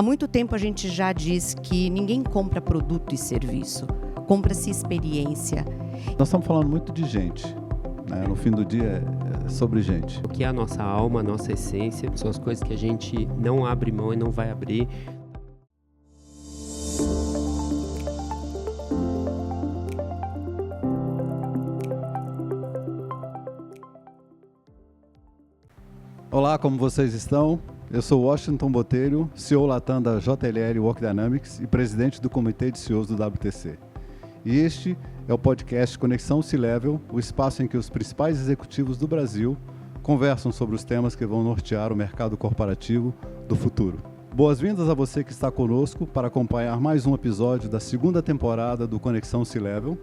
Há muito tempo a gente já diz que ninguém compra produto e serviço, compra-se experiência. Nós estamos falando muito de gente, né? No fim do dia é sobre gente. O que é a nossa alma, a nossa essência, são as coisas que a gente não abre mão e não vai abrir. Olá, como vocês estão? Eu sou Washington Botelho, CEO Latam da JLL Work Dynamics e presidente do Comitê de CEOs do WTC. E este é o podcast Conexão C-Level, o espaço em que os principais executivos do Brasil conversam sobre os temas que vão nortear o mercado corporativo do futuro. Boas-vindas a você que está conosco para acompanhar mais um episódio da segunda temporada do Conexão C-Level,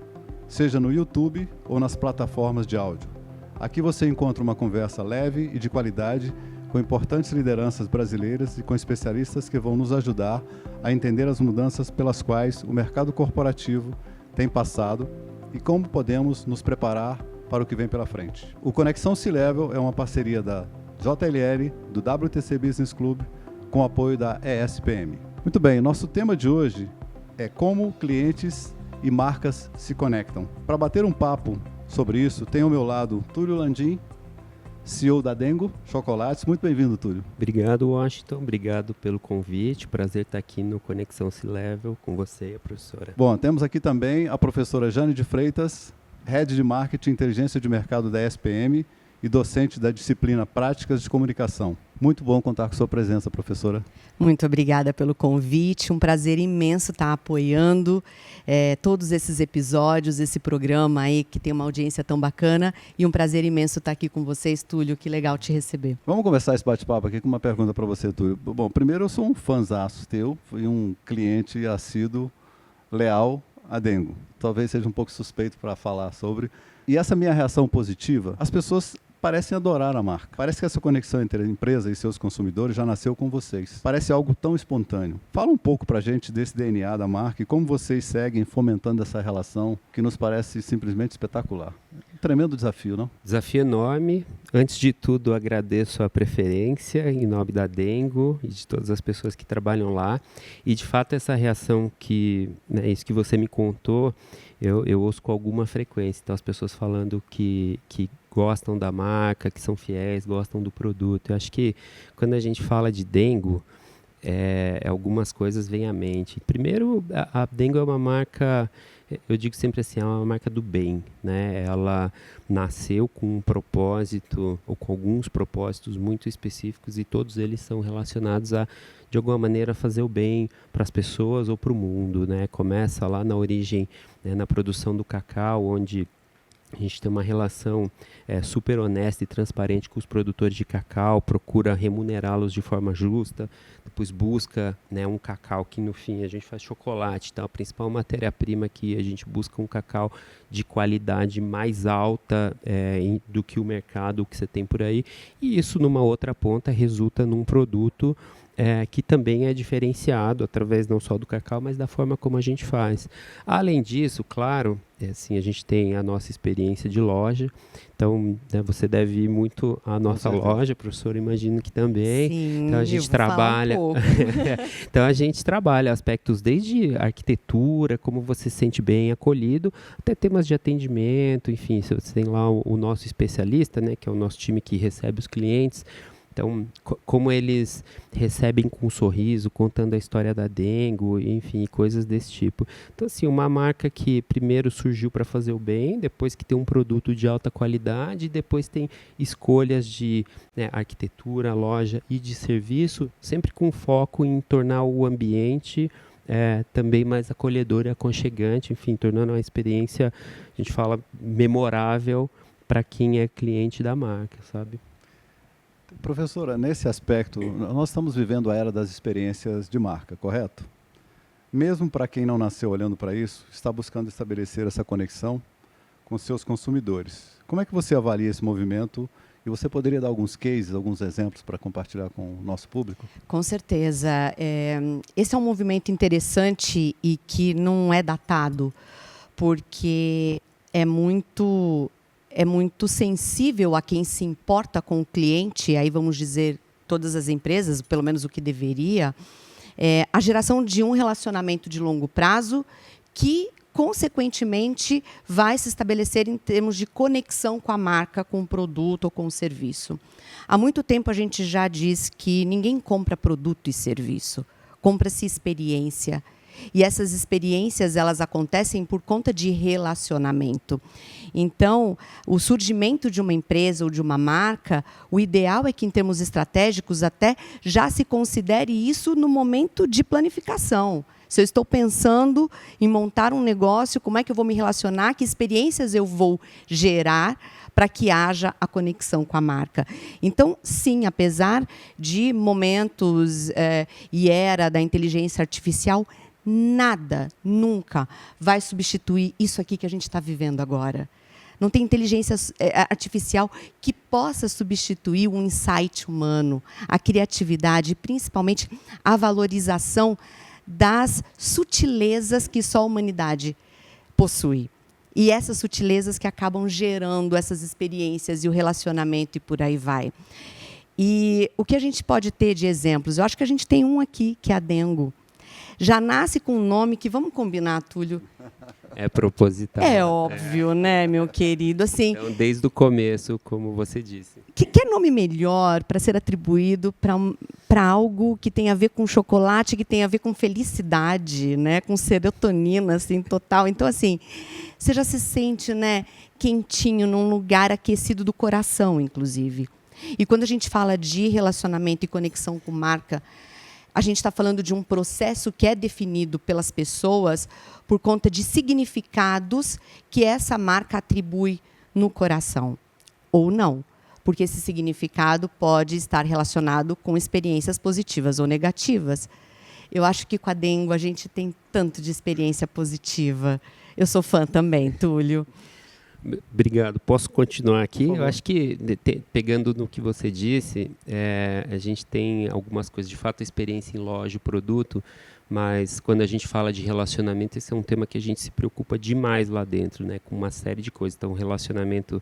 seja no YouTube ou nas plataformas de áudio. Aqui você encontra uma conversa leve e de qualidade com importantes lideranças brasileiras e com especialistas que vão nos ajudar a entender as mudanças pelas quais o mercado corporativo tem passado e como podemos nos preparar para o que vem pela frente. O Conexão C-Level é uma parceria da JLL, do WTC Business Club, com apoio da ESPM. Muito bem, nosso tema de hoje é como clientes e marcas se conectam. Para bater um papo sobre isso, tem ao meu lado Túlio Landim, CEO da Dengo Chocolates. Muito bem-vindo, Túlio. Obrigado, Washington. Obrigado pelo convite. Prazer estar aqui no Conexão C-Level com você e a professora. Bom, temos aqui também a professora Jane de Freitas, Head de Marketing e Inteligência de Mercado da ESPM e docente da disciplina Práticas de Comunicação. Muito bom contar com sua presença, professora. Muito obrigada pelo convite, um prazer imenso estar apoiando todos esses episódios, esse programa aí que tem uma audiência tão bacana e um prazer imenso estar aqui com vocês, Túlio, que legal te receber. Vamos começar esse bate-papo aqui com uma pergunta para você, Túlio. Bom, primeiro eu sou um fãzaço teu, fui um cliente assíduo, leal a Dengo. Talvez seja um pouco suspeito para falar sobre. E essa minha reação positiva, as pessoas parecem adorar a marca. Parece que essa conexão entre a empresa e seus consumidores já nasceu com vocês. Parece algo tão espontâneo. Fala um pouco pra gente desse DNA da marca e como vocês seguem fomentando essa relação que nos parece simplesmente espetacular. Um tremendo desafio, não? Desafio enorme. Antes de tudo, agradeço a preferência em nome da Dengo e de todas as pessoas que trabalham lá. E, de fato, essa reação isso que você me contou, eu ouço com alguma frequência. Então, as pessoas falando que gostam da marca, que são fiéis, gostam do produto. Eu acho que quando a gente fala de Dengo, algumas coisas vêm à mente. Primeiro, a Dengo é uma marca, eu digo sempre assim, é uma marca do bem, né? Ela nasceu com um propósito, ou com alguns propósitos muito específicos, e todos eles são relacionados a, de alguma maneira, fazer o bem para as pessoas ou para o mundo, né? Começa lá na origem, né, na produção do cacau, onde a gente tem uma relação super honesta e transparente com os produtores de cacau, procura remunerá-los de forma justa, depois busca, né, um cacau que no fim a gente faz chocolate, então a principal matéria-prima que a gente busca um cacau de qualidade mais alta do que o mercado que você tem por aí, e isso numa outra ponta resulta num produto que também é diferenciado através não só do cacau, mas da forma como a gente faz. Além disso, claro, assim, a gente tem a nossa experiência de loja, então, né, você deve ir muito à nossa loja, professor, imagino que também. Sim, então a gente trabalha. Então a gente trabalha aspectos desde arquitetura, como você se sente bem acolhido, até temas de atendimento, enfim, você tem lá o nosso especialista, né, que é o nosso time que recebe os clientes. Então, como eles recebem com um sorriso, contando a história da Dengo, enfim, coisas desse tipo. Então, assim, uma marca que primeiro surgiu para fazer o bem, depois que tem um produto de alta qualidade, depois tem escolhas de arquitetura, loja e de serviço, sempre com foco em tornar o ambiente também mais acolhedor e aconchegante, enfim, tornando uma experiência, a gente fala, memorável para quem é cliente da marca, sabe? Professora, nesse aspecto, nós estamos vivendo a era das experiências de marca, correto? Mesmo para quem não nasceu olhando para isso, está buscando estabelecer essa conexão com seus consumidores. Como é que você avalia esse movimento? E você poderia dar alguns cases, alguns exemplos para compartilhar com o nosso público? Com certeza. Esse é um movimento interessante e que não é datado, porque é muito sensível a quem se importa com o cliente, aí vamos dizer todas as empresas, pelo menos o que deveria, a geração de um relacionamento de longo prazo que, consequentemente, vai se estabelecer em termos de conexão com a marca, com o produto ou com o serviço. Há muito tempo a gente já diz que ninguém compra produto e serviço, compra-se experiência. E essas experiências, elas acontecem por conta de relacionamento. Então, o surgimento de uma empresa ou de uma marca, o ideal é que, em termos estratégicos, até já se considere isso no momento de planificação. Se eu estou pensando em montar um negócio, como é que eu vou me relacionar, que experiências eu vou gerar para que haja a conexão com a marca. Então, sim, apesar de momentos e era da inteligência artificial, nada, nunca vai substituir isso aqui que a gente está vivendo agora. Não tem inteligência artificial que possa substituir o insight humano, a criatividade e, principalmente, a valorização das sutilezas que só a humanidade possui. E essas sutilezas que acabam gerando essas experiências e o relacionamento e por aí vai. E o que a gente pode ter de exemplos? Eu acho que a gente tem um aqui, que é a Dengo. Já nasce com um nome que, vamos combinar, Túlio? É proposital. É óbvio, né, meu querido? Assim, então, desde o começo, como você disse. Que nome melhor para ser atribuído para algo que tem a ver com chocolate, que tem a ver com felicidade, né, com serotonina, assim, total. Então, assim, você já se sente, né, quentinho, num lugar aquecido do coração, inclusive. E quando a gente fala de relacionamento e conexão com marca, a gente está falando de um processo que é definido pelas pessoas por conta de significados que essa marca atribui no coração. Ou não, porque esse significado pode estar relacionado com experiências positivas ou negativas. Eu acho que com a Dengo a gente tem tanto de experiência positiva. Eu sou fã também, Túlio. Obrigado. Posso continuar aqui? Eu acho que, pegando no que você disse, a gente tem algumas coisas, de fato, a experiência em loja, o produto, mas quando a gente fala de relacionamento, esse é um tema que a gente se preocupa demais lá dentro, né, com uma série de coisas. Então, relacionamento,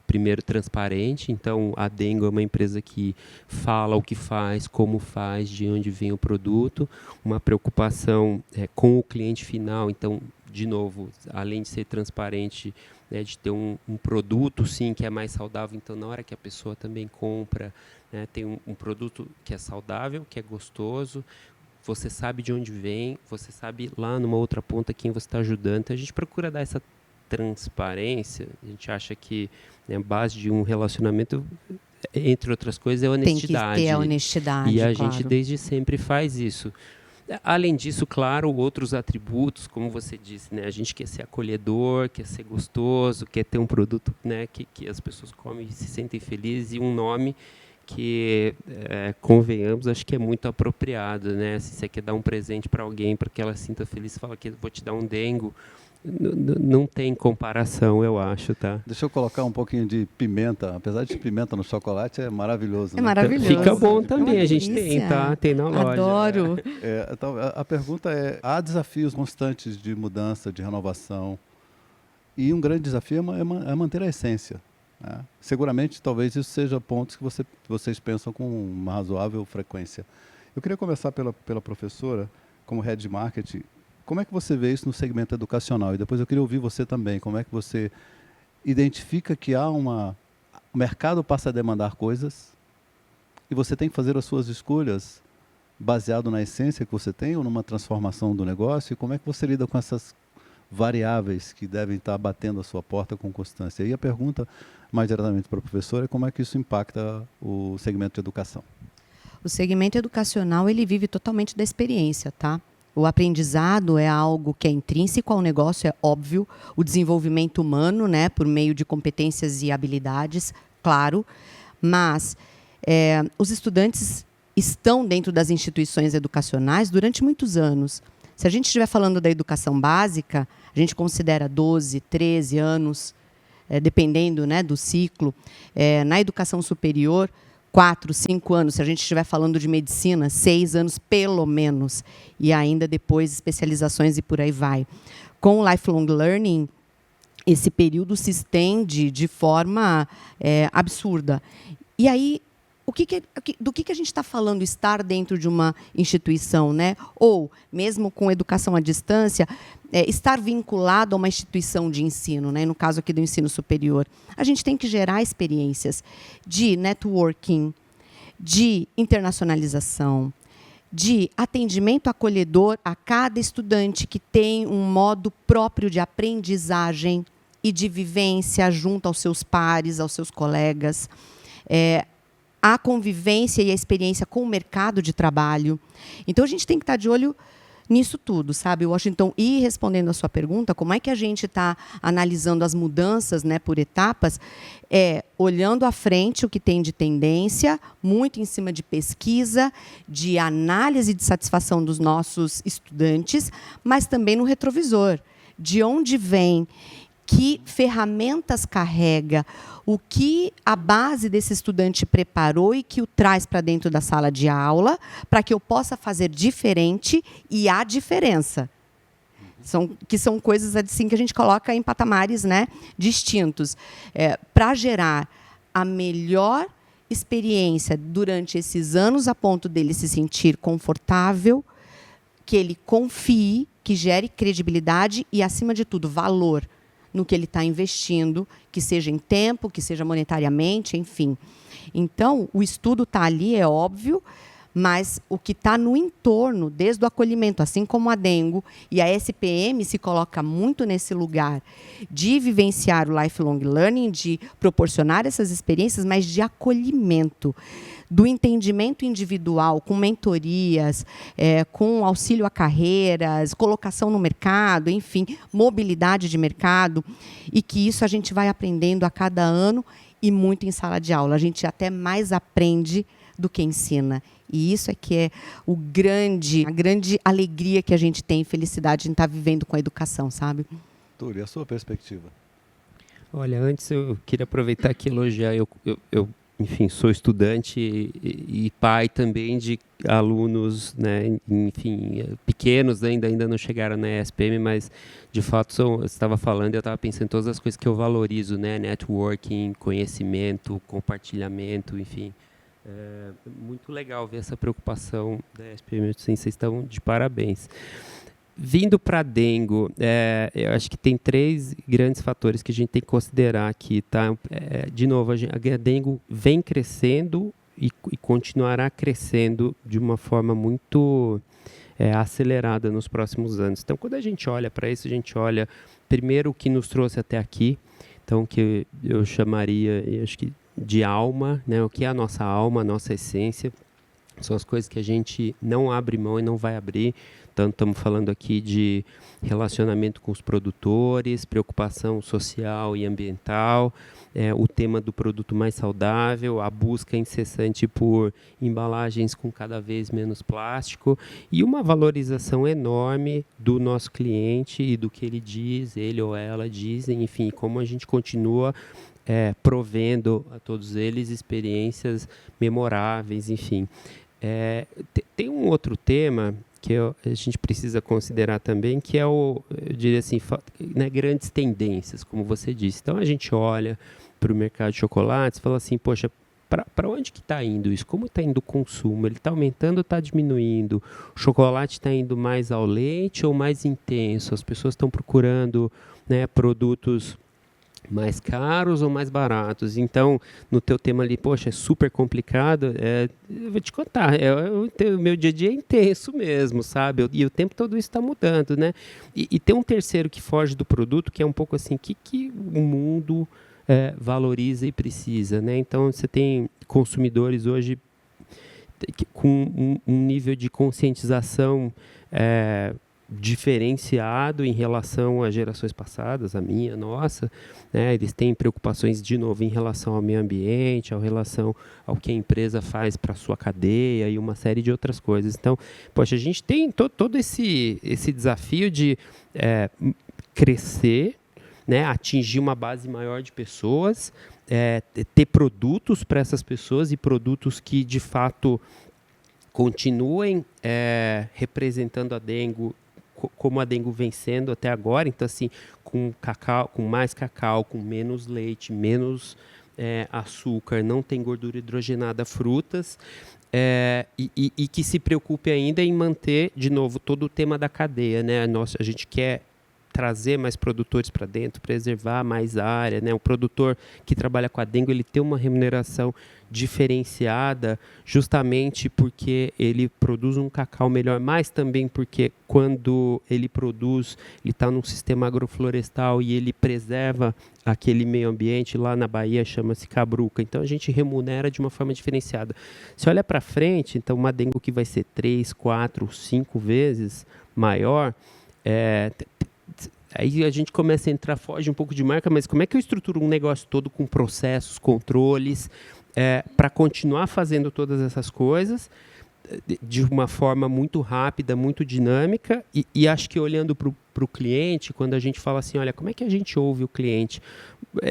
primeiro, transparente. Então, a Dengo é uma empresa que fala o que faz, como faz, de onde vem o produto. Uma preocupação com o cliente final. Então, de novo, além de ser transparente, né, de ter um produto, sim, que é mais saudável. Então, na hora que a pessoa também compra, né, tem um produto que é saudável, que é gostoso, você sabe de onde vem, você sabe lá numa outra ponta quem você está ajudando. Então, a gente procura dar essa transparência. A gente acha que, né, a base de um relacionamento, entre outras coisas, é a honestidade. Tem que ter a honestidade, e a claro. gente desde sempre faz isso. Além disso, claro, outros atributos, como você disse, né, a gente quer ser acolhedor, quer ser gostoso, quer ter um produto, né, que as pessoas comem e se sentem felizes, e um nome que, convenhamos, acho que é muito apropriado, né? Se você quer dar um presente para alguém para que ela se sinta feliz, você fala que vou te dar um Dengo. Não tem comparação, eu acho, tá? Deixa eu colocar um pouquinho de pimenta. Apesar de pimenta no chocolate, é maravilhoso. É né? maravilhoso. Fica bom também, É a gente delícia. tem, tá? Tem na loja. Adoro. Então, a pergunta é, há desafios constantes de mudança, de renovação, e um grande desafio é manter a essência. Né? Seguramente, talvez isso seja pontos que vocês pensam com uma razoável frequência. Eu queria começar pela professora, como head de marketing. Como é que você vê isso no segmento educacional? E depois eu queria ouvir você também. Como é que você identifica que o mercado passa a demandar coisas e você tem que fazer as suas escolhas baseado na essência que você tem ou numa transformação do negócio? E como é que você lida com essas variáveis que devem estar batendo a sua porta com constância? E a pergunta mais diretamente para a professora é como é que isso impacta o segmento de educação? O segmento educacional, ele vive totalmente da experiência, tá? O aprendizado é algo que é intrínseco ao negócio, é óbvio. O desenvolvimento humano, né, por meio de competências e habilidades, claro. Mas os estudantes estão dentro das instituições educacionais durante muitos anos. Se a gente estiver falando da educação básica, a gente considera 12, 13 anos, dependendo, né, do ciclo. Na educação superior, 4, 5 anos, se a gente estiver falando de medicina, 6 anos pelo menos, e ainda depois especializações e por aí vai. Com o lifelong learning, esse período se estende de forma absurda. E aí, do que a gente está falando estar dentro de uma instituição, né? Ou, mesmo com educação à distância, estar vinculado a uma instituição de ensino, né? No caso aqui do ensino superior. A gente tem que gerar experiências de networking, de internacionalização, de atendimento acolhedor a cada estudante que tem um modo próprio de aprendizagem e de vivência junto aos seus pares, aos seus colegas. A convivência e a experiência com o mercado de trabalho. Então, a gente tem que estar de olho nisso tudo, sabe, Washington? E respondendo a sua pergunta, como é que a gente está analisando as mudanças, né, por etapas, olhando à frente o que tem de tendência, muito em cima de pesquisa, de análise de satisfação dos nossos estudantes, mas também no retrovisor, de onde vem, que ferramentas carrega, o que a base desse estudante preparou e que o traz para dentro da sala de aula, para que eu possa fazer diferente e há diferença. Que são coisas assim que a gente coloca em patamares, né, distintos. Para gerar a melhor experiência durante esses anos, a ponto dele se sentir confortável, que ele confie, que gere credibilidade e, acima de tudo, valor no que ele está investindo, que seja em tempo, que seja monetariamente, enfim. Então, o estudo está ali, é óbvio, mas o que está no entorno, desde o acolhimento, assim como a Dengo, e a SPM se coloca muito nesse lugar de vivenciar o lifelong learning, de proporcionar essas experiências, mas de acolhimento, do entendimento individual, com mentorias, com auxílio a carreiras, colocação no mercado, enfim, mobilidade de mercado, e que isso a gente vai aprendendo a cada ano e muito em sala de aula. A gente até mais aprende do que ensina. E isso é que é a grande alegria que a gente tem, felicidade em estar vivendo com a educação, sabe? Túlio, a sua perspectiva? Olha, antes eu queria aproveitar aqui e elogiar. Eu enfim, sou estudante e pai também de alunos, né, enfim, pequenos, ainda não chegaram na ESPM, mas de fato eu estava falando e eu estava pensando em todas as coisas que eu valorizo, né, networking, conhecimento, compartilhamento, enfim. Muito legal ver essa preocupação da ESPM, vocês estão de parabéns. Vindo para a Dengo, eu acho que tem 3 grandes fatores que a gente tem que considerar aqui, tá? De novo, a Dengo vem crescendo e continuará crescendo de uma forma muito acelerada nos próximos anos. Então, quando a gente olha para isso, a gente olha primeiro o que nos trouxe até aqui, então que eu chamaria, acho que de alma, né? O que é a nossa alma, a nossa essência. São as coisas que a gente não abre mão e não vai abrir. Então, estamos falando aqui de relacionamento com os produtores, preocupação social e ambiental, o tema do produto mais saudável, a busca incessante por embalagens com cada vez menos plástico e uma valorização enorme do nosso cliente e do que ele diz, ele ou ela dizem, enfim, como a gente continua provendo a todos eles experiências memoráveis, enfim. Tem um outro tema que a gente precisa considerar também, que é eu diria assim, né, grandes tendências, como você disse. Então, a gente olha para o mercado de chocolates e fala assim, poxa, para onde que está indo isso? Como está indo o consumo? Ele está aumentando ou está diminuindo? O chocolate está indo mais ao leite ou mais intenso? As pessoas estão procurando, né, produtos mais caros ou mais baratos? Então, no teu tema ali, poxa, é super complicado, eu vou te contar, o meu dia a dia é intenso mesmo, sabe? E o tempo todo isso está mudando, né? E tem um terceiro que foge do produto, que é um pouco assim, que o mundo valoriza e precisa, né? Então, você tem consumidores hoje com um nível de conscientização diferenciado em relação às gerações passadas, a minha, a nossa, né? Eles têm preocupações, de novo, em relação ao meio ambiente, em relação ao que a empresa faz para a sua cadeia e uma série de outras coisas. Então, poxa, a gente tem todo esse desafio de crescer, né? Atingir uma base maior de pessoas, ter produtos para essas pessoas e produtos que, de fato, continuem representando a Dengo como a Dengo vem sendo até agora. Então, assim, com cacau, com mais cacau, com menos leite, menos açúcar, não tem gordura hidrogenada, frutas, e que se preocupe ainda em manter, de novo, todo o tema da cadeia, né? A gente quer trazer mais produtores para dentro, preservar mais área, né? O produtor que trabalha com a dengue, ele tem uma remuneração diferenciada justamente porque ele produz um cacau melhor, mas também porque quando ele produz, ele está num sistema agroflorestal e ele preserva aquele meio ambiente. Lá na Bahia chama-se cabruca, então a gente remunera de uma forma diferenciada. Se olha para frente, então uma dengue que vai ser 3, 4, 5 vezes maior, aí a gente começa a entrar, foge um pouco de marca, mas como é que eu estruturo um negócio todo com processos, controles, para continuar fazendo todas essas coisas de uma forma muito rápida, muito dinâmica, e acho que olhando para o cliente, quando a gente fala assim, olha, como é que a gente ouve o cliente?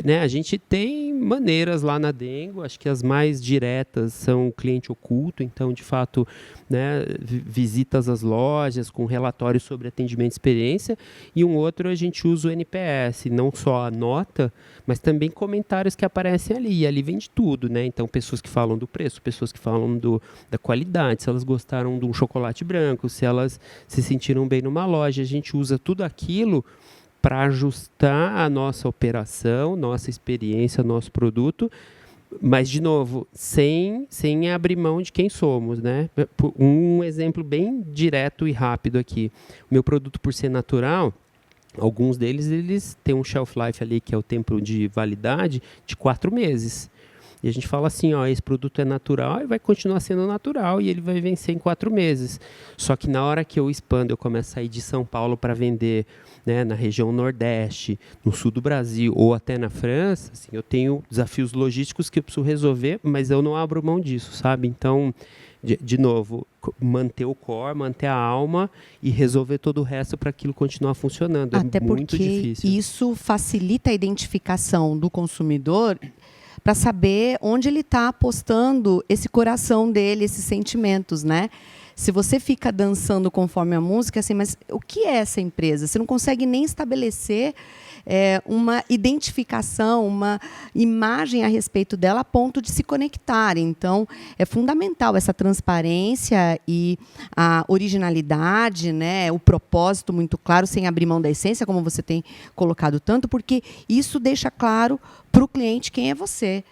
Né, a gente tem maneiras lá na Dengo, acho que as mais diretas são o cliente oculto, então, de fato, né, visitas às lojas com relatórios sobre atendimento e experiência, e um outro a gente usa o NPS, não só a nota, mas também comentários que aparecem ali, e ali vem de tudo, né? Então, pessoas que falam do preço, pessoas que falam da qualidade, se elas gostaram de um chocolate branco, se elas se sentiram bem numa loja, a gente usa tudo aquilo para ajustar a nossa operação, nossa experiência, nosso produto, mas, de novo, sem abrir mão de quem somos, né? Um exemplo bem direto e rápido aqui. O meu produto, por ser natural, alguns deles eles têm um shelf life ali, que é o tempo de validade, de 4 meses. E a gente fala assim, ó, esse produto é natural e vai continuar sendo natural e ele vai vencer em 4 meses. Só que na hora que eu expando, eu começo a sair de São Paulo para vender, né, na região Nordeste, no sul do Brasil ou até na França, assim, eu tenho desafios logísticos que eu preciso resolver, mas eu não abro mão disso, sabe? Então, de novo, manter o core, manter a alma e resolver todo o resto para aquilo continuar funcionando. Até muito difícil. Porque isso facilita a identificação do consumidor para saber onde ele está apostando esse coração dele, esses sentimentos, né? Se você fica dançando conforme a música, assim, mas o que é essa empresa? Você não consegue nem estabelecer uma identificação, uma imagem a respeito dela a ponto de se conectar. Então, é fundamental essa transparência e a originalidade, né, o propósito muito claro, sem abrir mão da essência, como você tem colocado tanto, porque isso deixa claro para o cliente quem é você.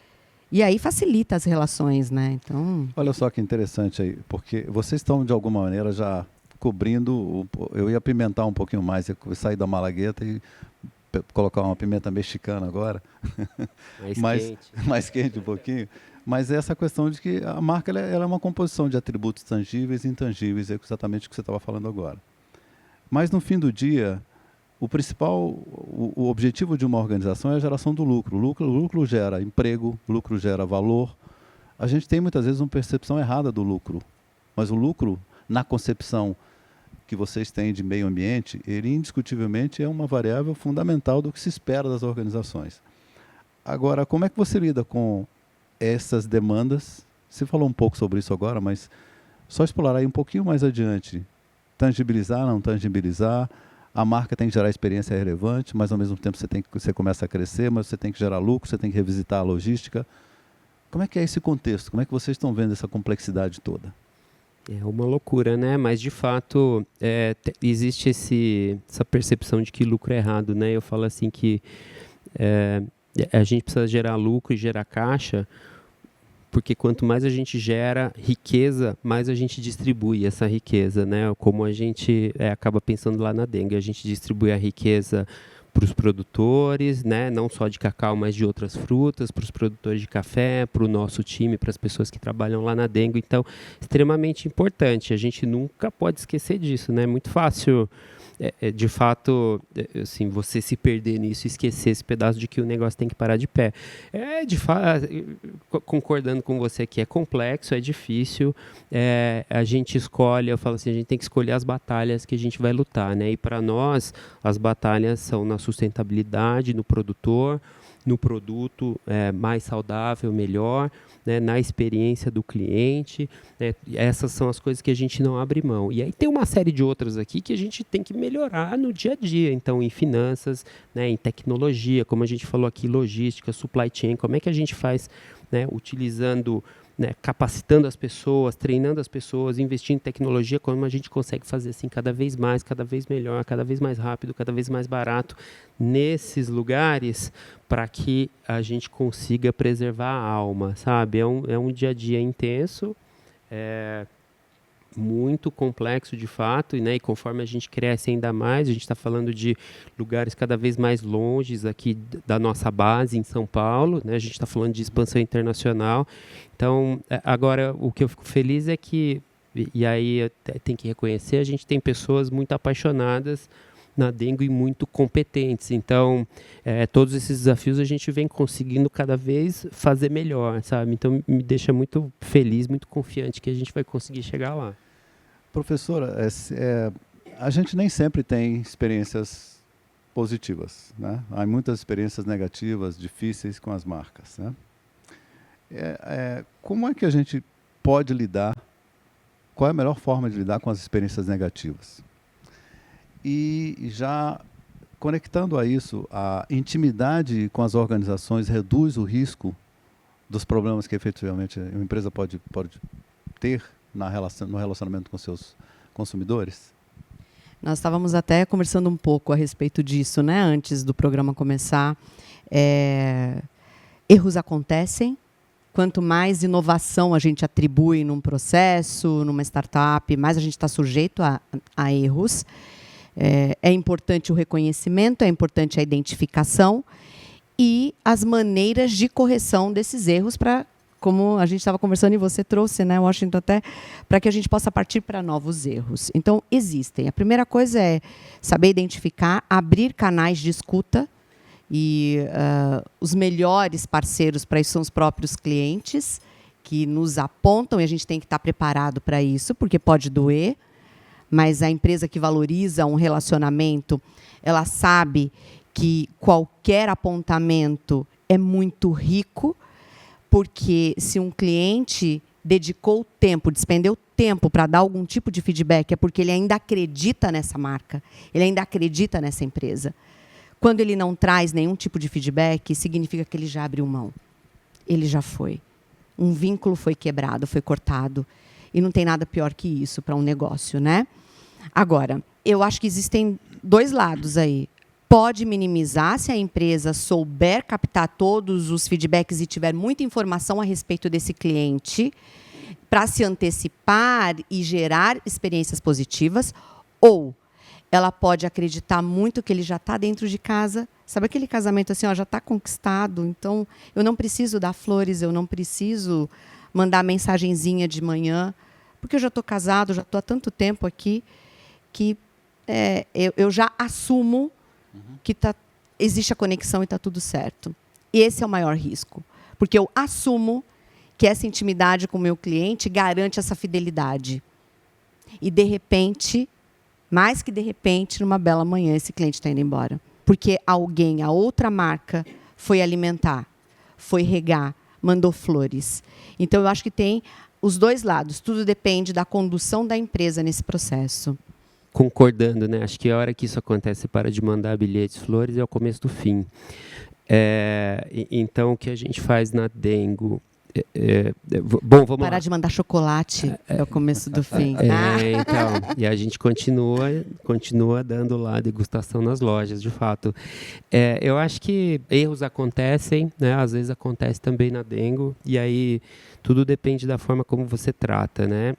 E aí facilita as relações, né? Então... Olha só que interessante aí, porque vocês estão, de alguma maneira, já cobrindo... Eu ia apimentar um pouquinho mais, eu sair da malagueta e colocar uma pimenta mexicana agora. Mais quente um pouquinho. Mas é essa questão de que a marca ela é uma composição de atributos tangíveis e intangíveis, é exatamente o que você estava falando agora. Mas, no fim do dia, o objetivo de uma organização é a geração do lucro. O lucro gera emprego, o lucro gera valor. A gente tem, muitas vezes, uma percepção errada do lucro. Mas o lucro, na concepção que vocês têm de meio ambiente, ele indiscutivelmente é uma variável fundamental do que se espera das organizações. Agora, como é que você lida com essas demandas? Você falou um pouco sobre isso agora, mas só explorar aí um pouquinho mais adiante. Tangibilizar, não tangibilizar. A marca tem que gerar experiência relevante, mas ao mesmo tempo você começa a crescer, mas você tem que gerar lucro, você tem que revisitar a logística. Como é que é esse contexto? Como é que vocês estão vendo essa complexidade toda? É uma loucura, né? Mas, de fato, existe essa percepção de que lucro é errado, né? Eu falo assim que a gente precisa gerar lucro e gerar caixa, porque quanto mais a gente gera riqueza, mais a gente distribui essa riqueza, né? Como a gente acaba pensando lá na Dengue, a gente distribui a riqueza para os produtores, né? Não só de cacau, mas de outras frutas, para os produtores de café, para o nosso time, para as pessoas que trabalham lá na Dengue. Então, extremamente importante. A gente nunca pode esquecer disso, né? É muito fácil, de fato, assim, você se perder nisso e esquecer esse pedaço de que o negócio tem que parar de pé. De fato, concordando com você que é complexo, é difícil. A gente escolhe, eu falo assim, a gente tem que escolher as batalhas que a gente vai lutar, né? E para nós, as batalhas são na sustentabilidade, no produtor, no produto mais saudável, melhor, né, na experiência do cliente, né, essas são as coisas que a gente não abre mão. E aí tem uma série de outras aqui que a gente tem que melhorar no dia a dia, então em finanças, né, em tecnologia, como a gente falou aqui, logística, supply chain, como é que a gente faz, né, utilizando, né, capacitando as pessoas, treinando as pessoas, investindo em tecnologia, como a gente consegue fazer assim cada vez mais, cada vez melhor, cada vez mais rápido, cada vez mais barato nesses lugares, para que a gente consiga preservar a alma, sabe? É um dia a dia intenso, muito complexo de fato, né? E conforme a gente cresce ainda mais, a gente está falando de lugares cada vez mais longes aqui da nossa base em São Paulo, né? A gente está falando de expansão internacional. Então, agora, o que eu fico feliz é que, e aí tem que reconhecer, a gente tem pessoas muito apaixonadas na Dengo e muito competentes. Então, todos esses desafios a gente vem conseguindo cada vez fazer melhor, sabe? Então, me deixa muito feliz, muito confiante que a gente vai conseguir chegar lá. Professora, a gente nem sempre tem experiências positivas, né? Há muitas experiências negativas, difíceis com as marcas, né? Como é que a gente pode lidar? Qual é a melhor forma de lidar com as experiências negativas? E já conectando a isso, a intimidade com as organizações reduz o risco dos problemas que efetivamente uma empresa pode ter no relacionamento com seus consumidores? Nós estávamos até conversando um pouco a respeito disso, né, antes do programa começar. Erros acontecem. Quanto mais inovação a gente atribui num processo, numa startup, mais a gente está sujeito a erros. É importante o reconhecimento, é importante a identificação e as maneiras de correção desses erros para, como a gente estava conversando e você trouxe, né, Washington, até para que a gente possa partir para novos erros. Então, existem. A primeira coisa é saber identificar, abrir canais de escuta, e os melhores parceiros para isso são os próprios clientes, que nos apontam, e a gente tem que estar preparado para isso, porque pode doer, mas a empresa que valoriza um relacionamento, ela sabe que qualquer apontamento é muito rico, porque se um cliente dedicou tempo, despendeu tempo para dar algum tipo de feedback, é porque ele ainda acredita nessa marca, ele ainda acredita nessa empresa. Quando ele não traz nenhum tipo de feedback, significa que ele já abriu mão. Ele já foi. Um vínculo foi quebrado, foi cortado. E não tem nada pior que isso para um negócio, né? Agora, eu acho que existem dois lados aí. Pode minimizar se a empresa souber captar todos os feedbacks e tiver muita informação a respeito desse cliente para se antecipar e gerar experiências positivas, ou ela pode acreditar muito que ele já está dentro de casa. Sabe aquele casamento assim, ó, já está conquistado, então eu não preciso dar flores, eu não preciso mandar mensagenzinha de manhã, porque eu já estou casado, já estou há tanto tempo aqui, que eu já assumo que existe a conexão e está tudo certo. E esse é o maior risco, porque eu assumo que essa intimidade com o meu cliente garante essa fidelidade. E, de repente, mais que de repente, numa bela manhã, esse cliente está indo embora. Porque alguém, a outra marca, foi alimentar, foi regar, mandou flores. Então, eu acho que tem os dois lados. Tudo depende da condução da empresa nesse processo. Concordando, né? Acho que a hora que isso acontece, para de mandar bilhetes, flores, é o começo do fim. Então, o que a gente faz na Dengo... Bom, vamos parar lá. de mandar chocolate é o começo do fim. Então, e a gente continua dando lá degustação nas lojas, de fato. Eu acho que erros acontecem, né? Às vezes acontece também na Dengo, e aí tudo depende da forma como você trata, né?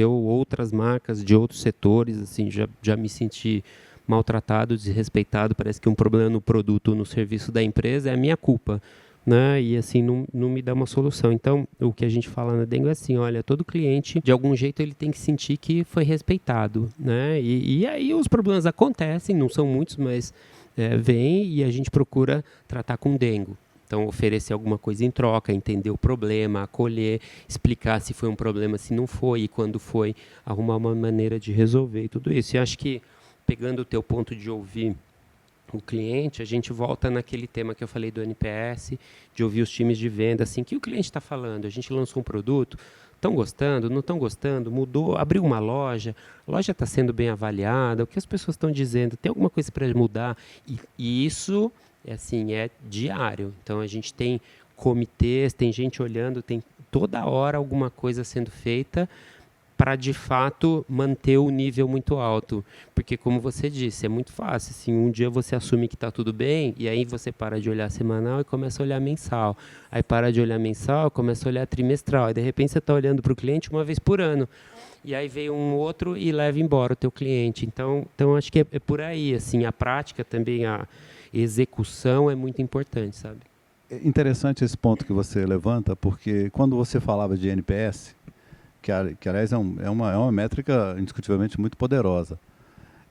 Outras marcas de outros setores, assim, já me senti maltratado, desrespeitado, parece que um problema no produto ou no serviço da empresa é a minha culpa, né? E assim, não me dá uma solução. Então, o que a gente fala na Dengo é assim, olha, todo cliente, de algum jeito, ele tem que sentir que foi respeitado, né? E aí os problemas acontecem, não são muitos, mas vêm e a gente procura tratar com Dengo. Então, oferecer alguma coisa em troca, entender o problema, acolher, explicar se foi um problema, se não foi, e quando foi, arrumar uma maneira de resolver e tudo isso. E acho que, pegando o teu ponto de ouvir o cliente, a gente volta naquele tema que eu falei do NPS, de ouvir os times de venda, assim, que o cliente está falando. A gente lançou um produto, estão gostando, não estão gostando, mudou, abriu uma loja, a loja está sendo bem avaliada, o que as pessoas estão dizendo, tem alguma coisa para mudar? E isso, assim, é diário. Então, a gente tem comitês, tem gente olhando, tem toda hora alguma coisa sendo feita para, de fato, manter o nível muito alto. Porque, como você disse, é muito fácil. Assim, um dia você assume que está tudo bem, e aí você para de olhar semanal e começa a olhar mensal. Aí para de olhar mensal, começa a olhar trimestral. E, de repente, você está olhando para o cliente uma vez por ano. E aí veio um outro e leva embora o teu cliente. Então acho que é por aí. Assim, a prática também, a execução é muito importante, sabe? É interessante esse ponto que você levanta, porque quando você falava de NPS, que aliás é uma métrica indiscutivelmente muito poderosa.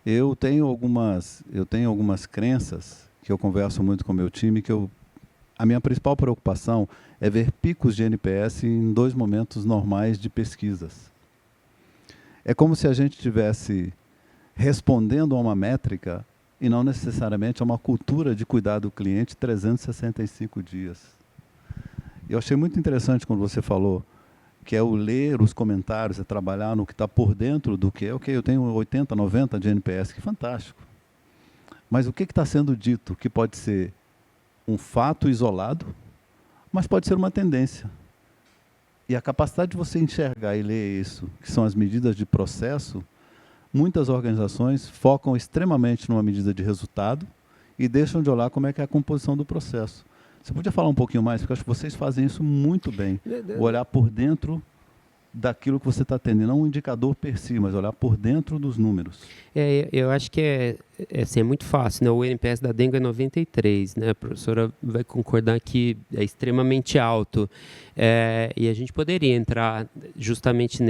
Eu tenho algumas crenças que eu converso muito com o meu time, a minha principal preocupação é ver picos de NPS em 2 momentos normais de pesquisas. É como se a gente estivesse respondendo a uma métrica e não necessariamente a uma cultura de cuidar do cliente 365 dias. Eu achei muito interessante quando você falou que é o ler os comentários, é trabalhar no que está por dentro do que é. Ok, eu tenho 80, 90 de NPS, que fantástico. Mas o que está sendo dito? Que pode ser um fato isolado, mas pode ser uma tendência. E a capacidade de você enxergar e ler isso, que são as medidas de processo, muitas organizações focam extremamente numa medida de resultado e deixam de olhar como é que é a composição do processo. Você podia falar um pouquinho mais, porque eu acho que vocês fazem isso muito bem. O olhar por dentro daquilo que você está tendo, não um indicador per si, mas olhar por dentro dos números. Eu acho que assim, é muito fácil, né? O NPS da Dengo é 93, né? A professora vai concordar que é extremamente alto. E a gente poderia entrar justamente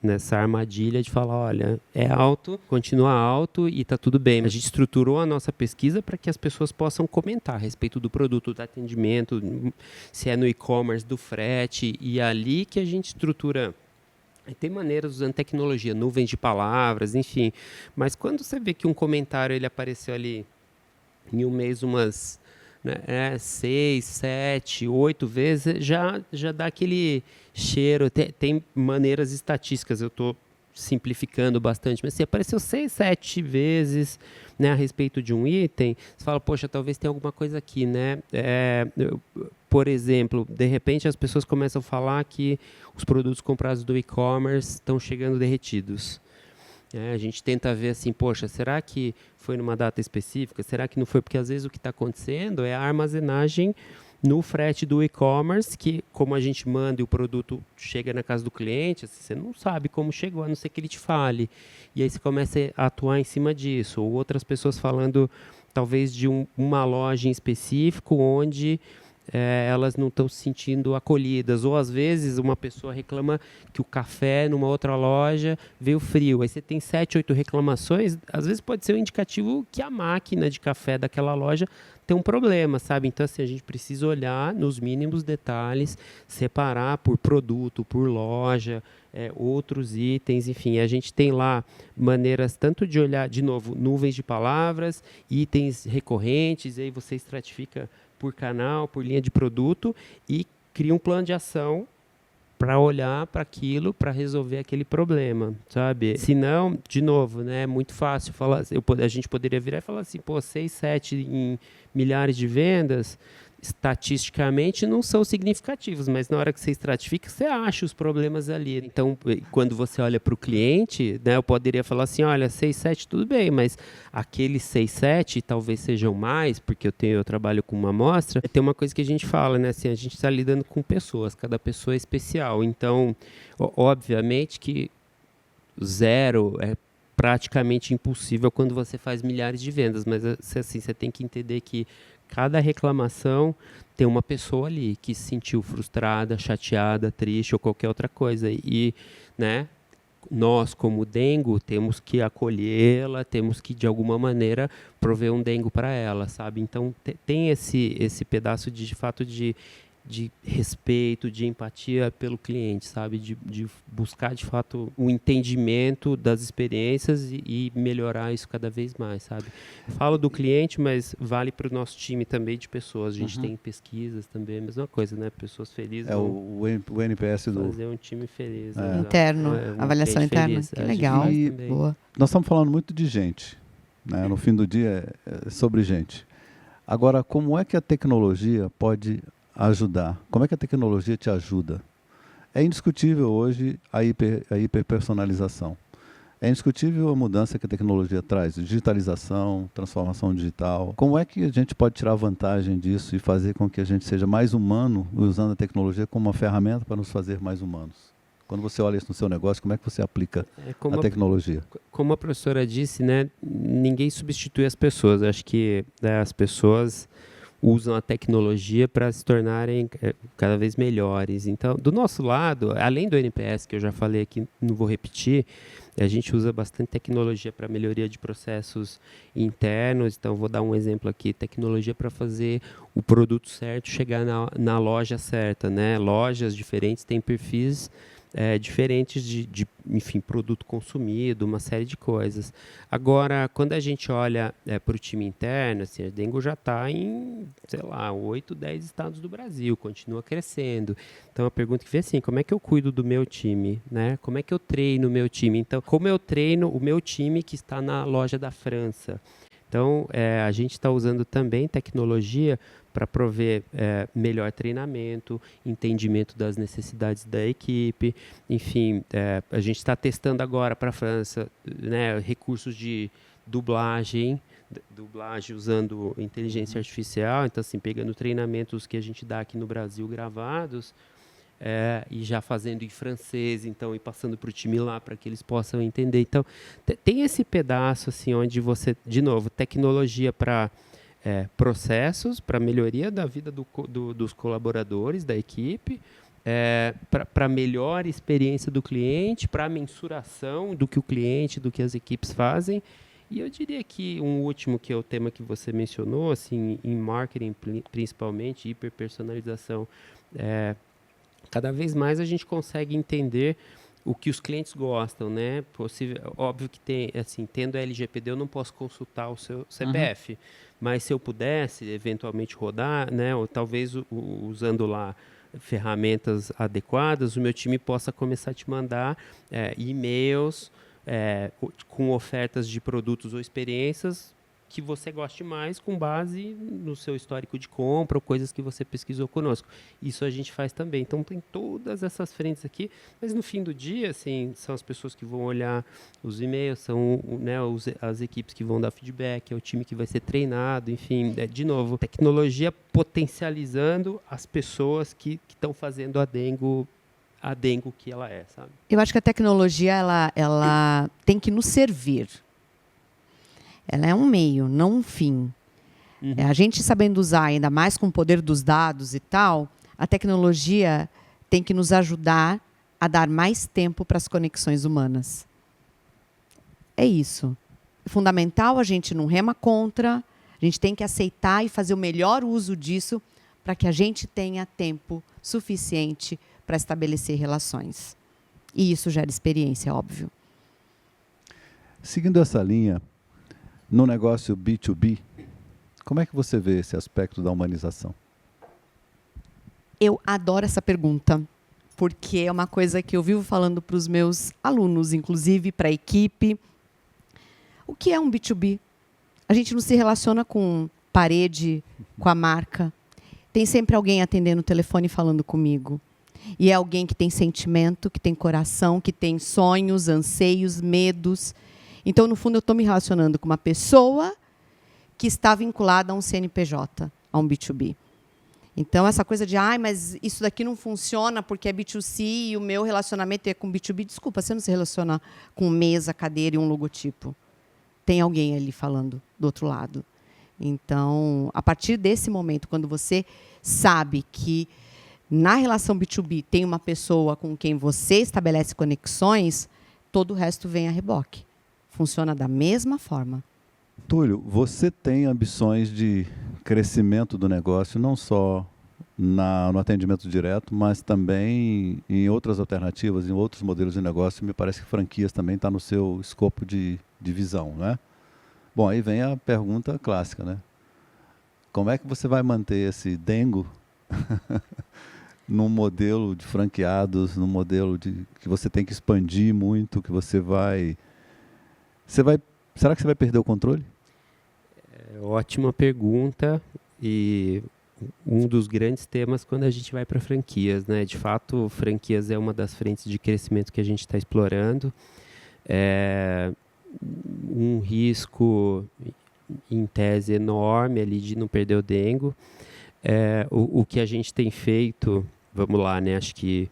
nessa armadilha de falar, olha, é alto, continua alto e está tudo bem. A gente estruturou a nossa pesquisa para que as pessoas possam comentar a respeito do produto, do atendimento, se é no e-commerce, do frete, e é ali que a gente estrutura. Tem maneiras usando tecnologia, nuvens de palavras, enfim. Mas quando você vê que um comentário ele apareceu ali em um mês umas 6, 7, 8 vezes, já dá aquele cheiro. Tem maneiras estatísticas, eu estou simplificando bastante, mas se apareceu 6, 7 vezes, né, a respeito de um item, você fala, poxa, talvez tenha alguma coisa aqui, né? Por exemplo, de repente as pessoas começam a falar que os produtos comprados do e-commerce estão chegando derretidos. A gente tenta ver assim, poxa, será que foi numa data específica? Será que não foi? Porque às vezes o que está acontecendo é a armazenagem no frete do e-commerce, que como a gente manda e o produto chega na casa do cliente, assim, você não sabe como chegou, a não ser que ele te fale. E aí você começa a atuar em cima disso. Ou outras pessoas falando, talvez, de uma loja em específico, onde elas não estão se sentindo acolhidas. Ou, às vezes, uma pessoa reclama que o café numa outra loja veio frio. Aí você tem 7, 8 reclamações. Às vezes pode ser um indicativo que a máquina de café daquela loja tem um problema, sabe? Então, assim, a gente precisa olhar nos mínimos detalhes, separar por produto, por loja, outros itens, enfim. A gente tem lá maneiras tanto de olhar, de novo, nuvens de palavras, itens recorrentes, e aí você estratifica por canal, por linha de produto e cria um plano de ação para olhar para aquilo, para resolver aquele problema, sabe? Se não, de novo, né, é muito fácil falar, a gente poderia virar e falar assim, 6, 7 em milhares de vendas, estatisticamente não são significativos, mas na hora que você estratifica, você acha os problemas ali. Então, quando você olha para o cliente, né, eu poderia falar assim, olha, 6, 7, tudo bem, mas aqueles 6, 7 talvez sejam mais, porque eu trabalho com uma amostra. Tem uma coisa que a gente fala, né, assim, a gente está lidando com pessoas, cada pessoa é especial. Então, obviamente que 0 é praticamente impossível quando você faz milhares de vendas, mas assim, você tem que entender que cada reclamação tem uma pessoa ali que se sentiu frustrada, chateada, triste ou qualquer outra coisa. E, né, nós, como Dengo, temos que acolhê-la, temos que, de alguma maneira, prover um Dengo para ela, sabe? Então, tem esse pedaço de fato, de de respeito, de empatia pelo cliente, sabe? De buscar, de fato, o entendimento das experiências e melhorar isso cada vez mais, sabe? Falo do cliente, mas vale para o nosso time também de pessoas. A gente tem pesquisas também, a mesma coisa, né? Pessoas felizes. O NPS do... Fazer um time feliz. Interno, avaliação interna. Feliz. Que legal. Boa. Nós estamos falando muito de gente, né? No fim do dia é sobre gente. Agora, como é que a tecnologia pode ajudar? Como é que a tecnologia te ajuda? É indiscutível hoje a hiperpersonalização. É indiscutível a mudança que a tecnologia traz, digitalização, transformação digital. Como é que a gente pode tirar vantagem disso e fazer com que a gente seja mais humano, usando a tecnologia como uma ferramenta para nos fazer mais humanos? Quando você olha isso no seu negócio, como é que você aplica a tecnologia? Como a professora disse, né, ninguém substitui as pessoas. Acho que as pessoas usam a tecnologia para se tornarem cada vez melhores. Então, do nosso lado, além do NPS, que eu já falei aqui, não vou repetir, a gente usa bastante tecnologia para melhoria de processos internos. Então, vou dar um exemplo aqui, tecnologia para fazer o produto certo chegar na loja certa, né? Lojas diferentes têm perfis diferentes de, enfim, produto consumido, uma série de coisas. Agora, quando a gente olha para o time interno, assim, a Dengo já está em, sei lá, 8, 10 estados do Brasil, continua crescendo. Então, a pergunta que vem é assim, como é que eu cuido do meu time? Né? Como é que eu treino o meu time? Então, como eu treino o meu time que está na loja da França? Então, a gente está usando também tecnologia para prover melhor treinamento, entendimento das necessidades da equipe. Enfim, a gente está testando agora para a França, né, recursos de dublagem usando inteligência artificial. Então, assim, pegando treinamentos que a gente dá aqui no Brasil gravados, e já fazendo em francês, então, e passando para o time lá para que eles possam entender. Então, tem esse pedaço assim, onde você, de novo, tecnologia para processos, para melhoria da vida dos colaboradores, da equipe, para melhor experiência do cliente, para mensuração do que o cliente, do que as equipes fazem. E eu diria que um último, que é o tema que você mencionou, assim, em marketing principalmente, hiperpersonalização, cada vez mais a gente consegue entender o que os clientes gostam, né? Óbvio que tem, assim, tendo a LGPD eu não posso consultar o seu CPF, mas se eu pudesse eventualmente rodar, né, ou talvez usando lá ferramentas adequadas, o meu time possa começar a te mandar e-mails com ofertas de produtos ou experiências que você goste mais, com base no seu histórico de compra ou coisas que você pesquisou conosco. Isso a gente faz também. Então, tem todas essas frentes aqui, mas no fim do dia, assim, são as pessoas que vão olhar os e-mails, são, né, as equipes que vão dar feedback, é o time que vai ser treinado, enfim, de novo, tecnologia potencializando as pessoas que estão fazendo a Dengo que ela é, sabe? Eu acho que a tecnologia ela tem que nos servir. Ela é um meio, não um fim. A gente sabendo usar, ainda mais com o poder dos dados e tal, a tecnologia tem que nos ajudar a dar mais tempo para as conexões humanas. É isso. É fundamental, a gente não rema contra, a gente tem que aceitar e fazer o melhor uso disso para que a gente tenha tempo suficiente para estabelecer relações. E isso gera experiência, óbvio. Seguindo essa linha, no negócio B2B, como é que você vê esse aspecto da humanização? Eu adoro essa pergunta, porque é uma coisa que eu vivo falando para os meus alunos, inclusive para a equipe. O que é um B2B? A gente não se relaciona com parede, com a marca. Tem sempre alguém atendendo o telefone e falando comigo. E é alguém que tem sentimento, que tem coração, que tem sonhos, anseios, medos. Então, no fundo, eu estou me relacionando com uma pessoa que está vinculada a um CNPJ, a um B2B. Então, essa coisa de, mas isso daqui não funciona porque é B2C e o meu relacionamento é com B2B. Desculpa, você não se relaciona com mesa, cadeira e um logotipo. Tem alguém ali falando do outro lado. Então, a partir desse momento, quando você sabe que na relação B2B tem uma pessoa com quem você estabelece conexões, todo o resto vem a reboque. Funciona da mesma forma. Túlio, você tem ambições de crescimento do negócio, não só no atendimento direto, mas também em outras alternativas, em outros modelos de negócio. Me parece que franquias também está no seu escopo de visão, né? Bom, aí vem a pergunta clássica, né? Como é que você vai manter esse dengo num modelo de franqueados, num modelo que você tem que expandir muito, que será que você vai perder o controle? Ótima pergunta, e um dos grandes temas quando a gente vai para franquias, né? De fato, franquias é uma das frentes de crescimento que a gente está explorando. É um risco, em tese, enorme ali de não perder o dengo. O que a gente tem feito, vamos lá, né? Acho que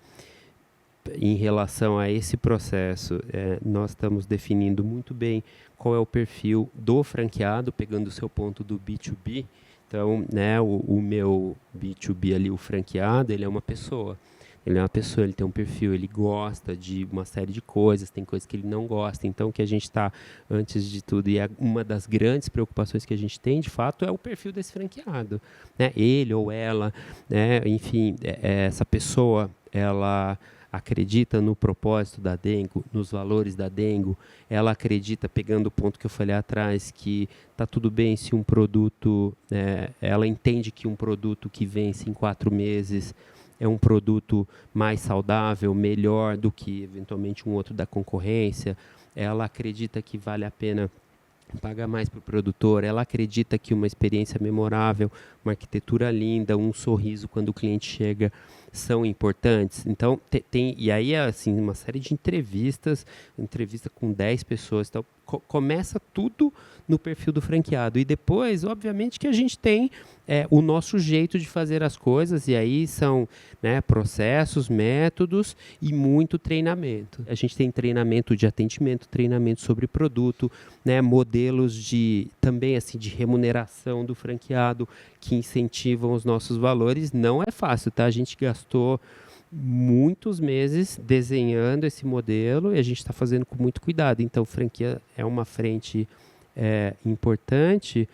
em relação a esse processo, nós estamos definindo muito bem qual é o perfil do franqueado, pegando o seu ponto do B2B. Então, né, o meu B2B ali, o franqueado, ele é uma pessoa. Ele tem um perfil, ele gosta de uma série de coisas, tem coisas que ele não gosta. Então, o que a gente está, antes de tudo, e é uma das grandes preocupações que a gente tem, de fato, é o perfil desse franqueado. Né? Ele ou ela, né? Enfim, essa pessoa, ela acredita no propósito da Dengo, nos valores da Dengo, ela acredita, pegando o ponto que eu falei atrás, que está tudo bem se um produto, ela entende que um produto que vence em 4 meses é um produto mais saudável, melhor do que eventualmente um outro da concorrência, ela acredita que vale a pena pagar mais para o produtor, ela acredita que uma experiência memorável, uma arquitetura linda, um sorriso quando o cliente chega são importantes. Então, e aí, assim, uma série de entrevista com 10 pessoas. Então, começa tudo no perfil do franqueado. E depois, obviamente, que a gente tem o nosso jeito de fazer as coisas, e aí são, né, processos, métodos e muito treinamento. A gente tem treinamento de atendimento, treinamento sobre produto, né, modelos também assim, de remuneração do franqueado que incentivam os nossos valores. Não é fácil, tá? A gente gastou muitos meses desenhando esse modelo e a gente está fazendo com muito cuidado. Então, franquia é uma frente importante,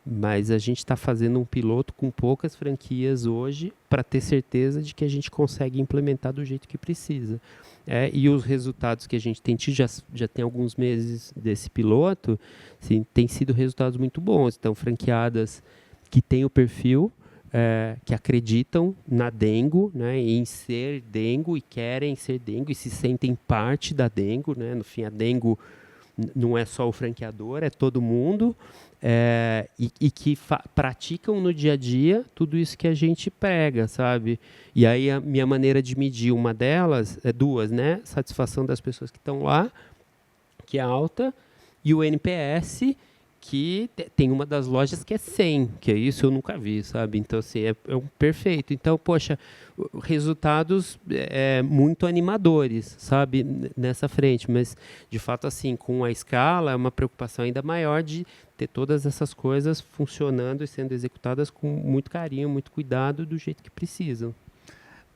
mas a gente está fazendo um piloto com poucas franquias hoje para ter certeza de que a gente consegue implementar do jeito que precisa. E os resultados que a gente tem tido, já tem alguns meses desse piloto, sim, tem sido resultados muito bons. Então, franqueadas que têm o perfil, que acreditam na Dengo, né, em ser Dengo e querem ser Dengo e se sentem parte da Dengo, né? No fim, a Dengo não é só o franqueador, é todo mundo, e que praticam no dia a dia tudo isso que a gente prega, sabe? E aí a minha maneira de medir uma delas é duas, né? Satisfação das pessoas que estão lá, que é alta, e o NPS, que tem uma das lojas que é 100, que é isso eu nunca vi, sabe? Então, assim, é um perfeito. Então, poxa, resultados muito animadores, sabe? Nessa frente, mas, de fato, assim, com a escala, é uma preocupação ainda maior de ter todas essas coisas funcionando e sendo executadas com muito carinho, muito cuidado, do jeito que precisam.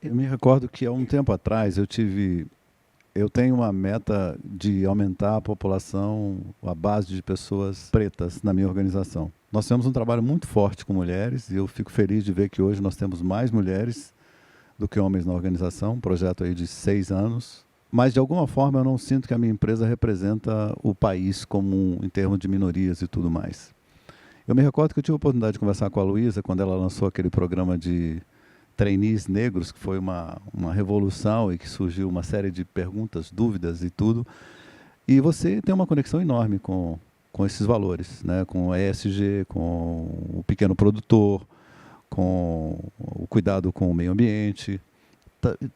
Eu me recordo que, há um tempo atrás, eu tenho uma meta de aumentar a população, a base de pessoas pretas na minha organização. Nós temos um trabalho muito forte com mulheres e eu fico feliz de ver que hoje nós temos mais mulheres do que homens na organização, um projeto aí de 6 anos. Mas, de alguma forma, eu não sinto que a minha empresa representa o país em termos de minorias e tudo mais. Eu me recordo que eu tive a oportunidade de conversar com a Luísa quando ela lançou aquele programa de trainees negros, que foi uma revolução e que surgiu uma série de perguntas, dúvidas e tudo. E você tem uma conexão enorme com esses valores, né? Com a ESG, com o pequeno produtor, com o cuidado com o meio ambiente.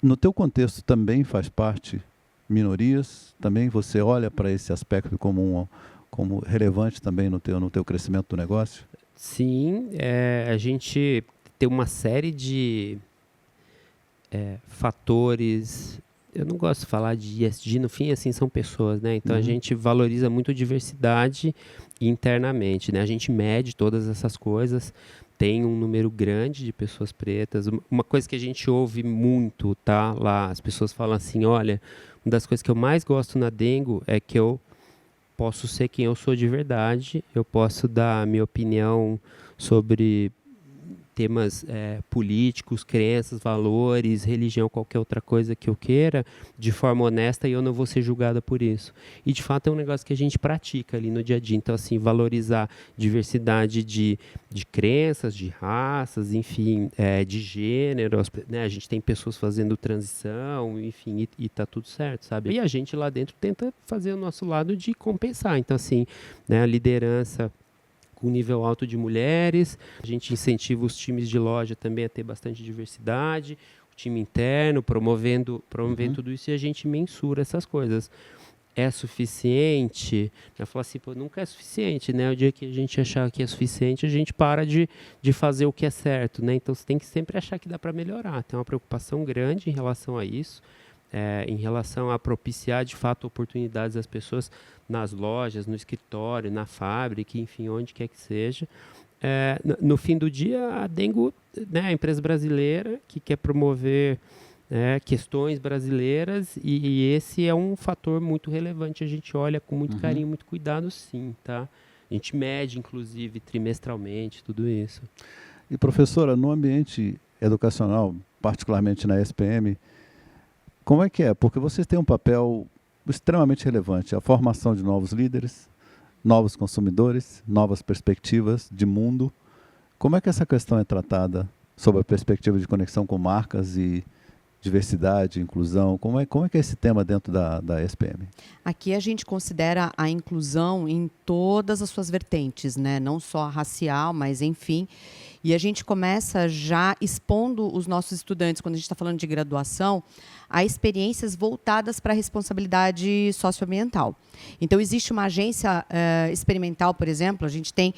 No teu contexto também faz parte minorias? Também você olha para esse aspecto como relevante também no teu crescimento do negócio? Sim, a gente tem uma série de fatores. Eu não gosto de falar de ESG, no fim, assim, são pessoas, né? Então, a gente valoriza muito a diversidade internamente, né? A gente mede todas essas coisas, tem um número grande de pessoas pretas. Uma coisa que a gente ouve muito, tá? Lá, as pessoas falam assim, olha, uma das coisas que eu mais gosto na Dengo é que eu posso ser quem eu sou de verdade, eu posso dar a minha opinião sobre temas políticos, crenças, valores, religião, qualquer outra coisa que eu queira, de forma honesta, e eu não vou ser julgada por isso. E, de fato, é um negócio que a gente pratica ali no dia a dia. Então, assim, valorizar diversidade de crenças, de raças, enfim, de gêneros, né? A gente tem pessoas fazendo transição, enfim, e tá tudo certo, sabe? E a gente lá dentro tenta fazer o nosso lado de compensar. Então, assim, né, a liderança com nível alto de mulheres, a gente incentiva os times de loja também a ter bastante diversidade, o time interno promovendo tudo isso, e a gente mensura essas coisas. É suficiente? Eu falo assim, pô, nunca é suficiente, né? O dia que a gente achar que é suficiente, a gente para de fazer o que é certo, né? Então, você tem que sempre achar que dá para melhorar. Tem uma preocupação grande em relação a isso, em relação a propiciar, de fato, oportunidades às pessoas nas lojas, no escritório, na fábrica, enfim, onde quer que seja. No fim do dia, a Dengo, né, a empresa brasileira que quer promover questões brasileiras, e esse é um fator muito relevante. A gente olha com muito carinho, muito cuidado, sim, tá? A gente mede, inclusive, trimestralmente, tudo isso. E, professora, no ambiente educacional, particularmente na SPM, como é que é? Porque vocês têm um papel extremamente relevante, a formação de novos líderes, novos consumidores, novas perspectivas de mundo. Como é que essa questão é tratada sob a perspectiva de conexão com marcas e diversidade, inclusão? Como é que é esse tema dentro da SPM? Aqui a gente considera a inclusão em todas as suas vertentes, né? Não só a racial, mas enfim. E a gente começa já expondo os nossos estudantes, quando a gente está falando de graduação, a experiências voltadas para a responsabilidade socioambiental. Então, existe uma agência experimental, por exemplo, a gente tem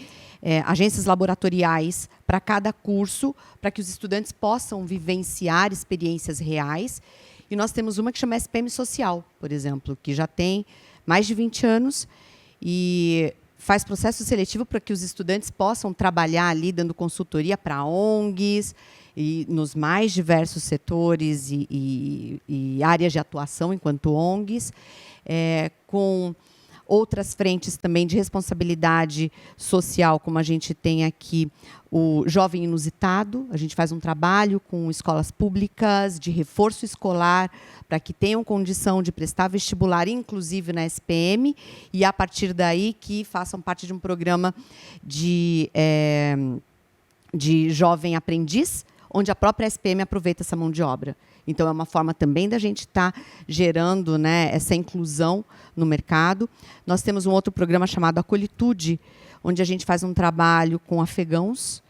agências laboratoriais para cada curso, para que os estudantes possam vivenciar experiências reais. E nós temos uma que chama SPM Social, por exemplo, que já tem mais de 20 anos e faz processo seletivo para que os estudantes possam trabalhar ali, dando consultoria para ONGs, e nos mais diversos setores e áreas de atuação enquanto ONGs, com outras frentes também de responsabilidade social, como a gente tem aqui o Jovem Inusitado. A gente faz um trabalho com escolas públicas de reforço escolar para que tenham condição de prestar vestibular, inclusive na SPM, e a partir daí que façam parte de um programa de jovem aprendiz, onde a própria SPM aproveita essa mão de obra. Então, é uma forma também da gente estar gerando, né, essa inclusão no mercado. Nós temos um outro programa chamado Acolhitude, onde a gente faz um trabalho com afegãos,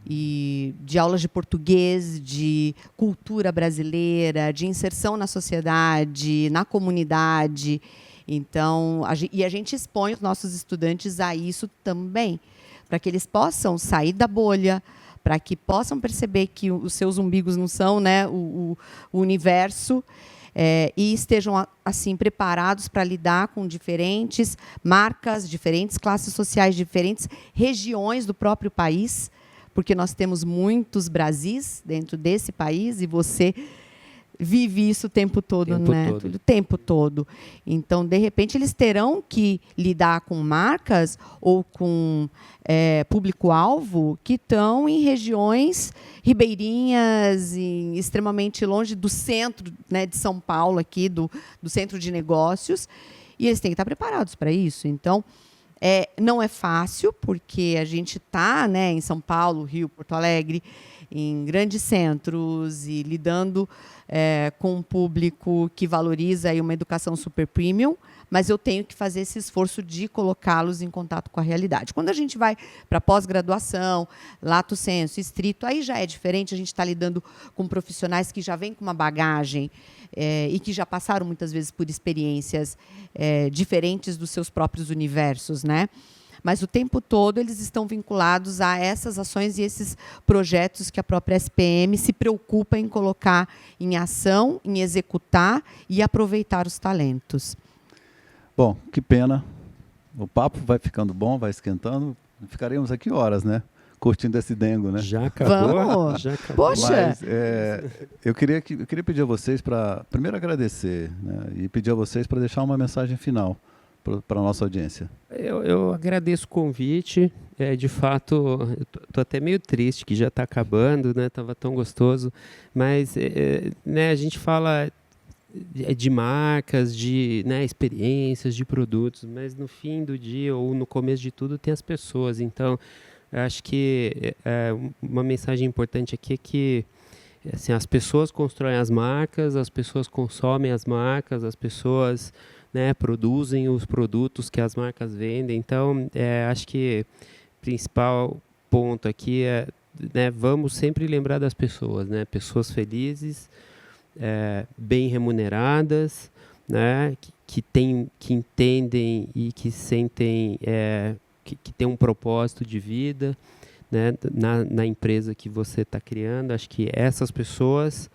e de aulas de português, de cultura brasileira, de inserção na sociedade, na comunidade. Então, a gente expõe os nossos estudantes a isso também, para que eles possam sair da bolha, para que possam perceber que os seus umbigos não são, né, o universo, e estejam assim preparados para lidar com diferentes marcas, diferentes classes sociais, diferentes regiões do próprio país, porque nós temos muitos Brasis dentro desse país e você vive isso o tempo todo, né? O tempo todo. Então, de repente, eles terão que lidar com marcas ou com público-alvo que estão em regiões ribeirinhas, extremamente longe do centro, né, de São Paulo, aqui, do centro de negócios, e eles têm que estar preparados para isso. Então, não é fácil, porque a gente está, né, em São Paulo, Rio, Porto Alegre, em grandes centros e lidando com um público que valoriza aí uma educação super premium, mas eu tenho que fazer esse esforço de colocá-los em contato com a realidade. Quando a gente vai para pós-graduação, lato sensu, estrito, aí já é diferente, a gente está lidando com profissionais que já vêm com uma bagagem e que já passaram muitas vezes por experiências diferentes dos seus próprios universos, né? Mas o tempo todo eles estão vinculados a essas ações e esses projetos que a própria SPM se preocupa em colocar em ação, em executar e aproveitar os talentos. Bom, que pena. O papo vai ficando bom, vai esquentando. Ficaremos aqui horas, né? Curtindo esse dengo, né? Já acabou. Vamos. Já acabou. Poxa! Mas, eu queria pedir a vocês para, primeiro, agradecer, né? E pedir a vocês para deixar uma mensagem final para a nossa audiência? Eu agradeço o convite. De fato, estou até meio triste que já está acabando, né? Tava tão gostoso, mas né, a gente fala de marcas, de, né, experiências, de produtos, mas no fim do dia ou no começo de tudo tem as pessoas. Então, eu acho que uma mensagem importante aqui é que assim, as pessoas constroem as marcas, as pessoas consomem as marcas, as pessoas, né, produzem os produtos que as marcas vendem. Então, acho que o principal ponto aqui é, né, vamos sempre lembrar das pessoas, né, pessoas felizes, bem remuneradas, né, que entendem e que sentem que tem um propósito de vida, né, na empresa que você está criando. Acho que essas pessoas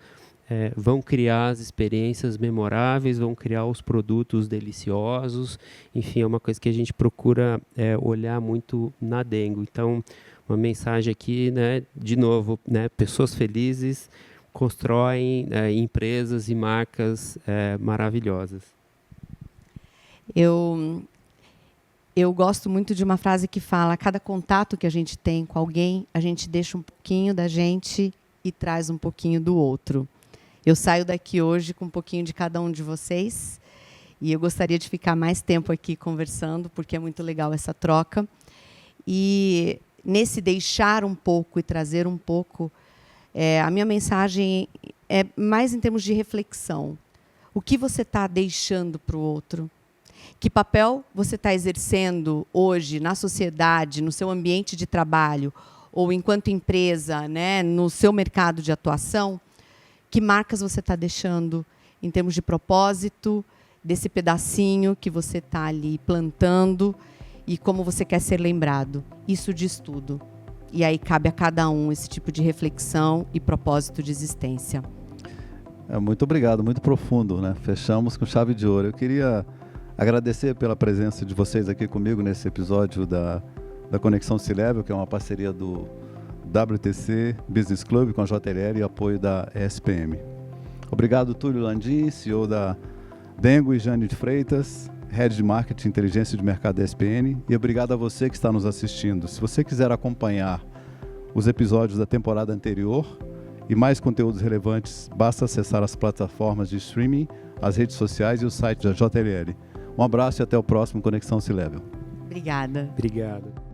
vão criar as experiências memoráveis, vão criar os produtos deliciosos. Enfim, é uma coisa que a gente procura olhar muito na Dengo. Então, uma mensagem aqui, né, de novo, né, pessoas felizes constroem empresas e marcas maravilhosas. Eu gosto muito de uma frase que fala: a cada contato que a gente tem com alguém, a gente deixa um pouquinho da gente e traz um pouquinho do outro. Eu saio daqui hoje com um pouquinho de cada um de vocês e eu gostaria de ficar mais tempo aqui conversando, porque é muito legal essa troca. E nesse deixar um pouco e trazer um pouco, a minha mensagem é mais em termos de reflexão. O que você está deixando para o outro? Que papel você está exercendo hoje na sociedade, no seu ambiente de trabalho, ou enquanto empresa, né, no seu mercado de atuação? Que marcas você está deixando em termos de propósito, desse pedacinho que você está ali plantando e como você quer ser lembrado? Isso diz tudo. E aí cabe a cada um esse tipo de reflexão e propósito de existência. Muito obrigado, muito profundo, né? Fechamos com chave de ouro. Eu queria agradecer pela presença de vocês aqui comigo nesse episódio da Conexão C-Level, que é uma parceria do WTC Business Club com a JLL e apoio da ESPM. Obrigado, Túlio Landim, CEO da Dengo, e Jane de Freitas, Head de Marketing e Inteligência de Mercado da ESPN. E obrigado a você que está nos assistindo. Se você quiser acompanhar os episódios da temporada anterior e mais conteúdos relevantes, basta acessar as plataformas de streaming, as redes sociais e o site da JLL. Um abraço e até o próximo Conexão C-Level. Obrigada. Obrigado.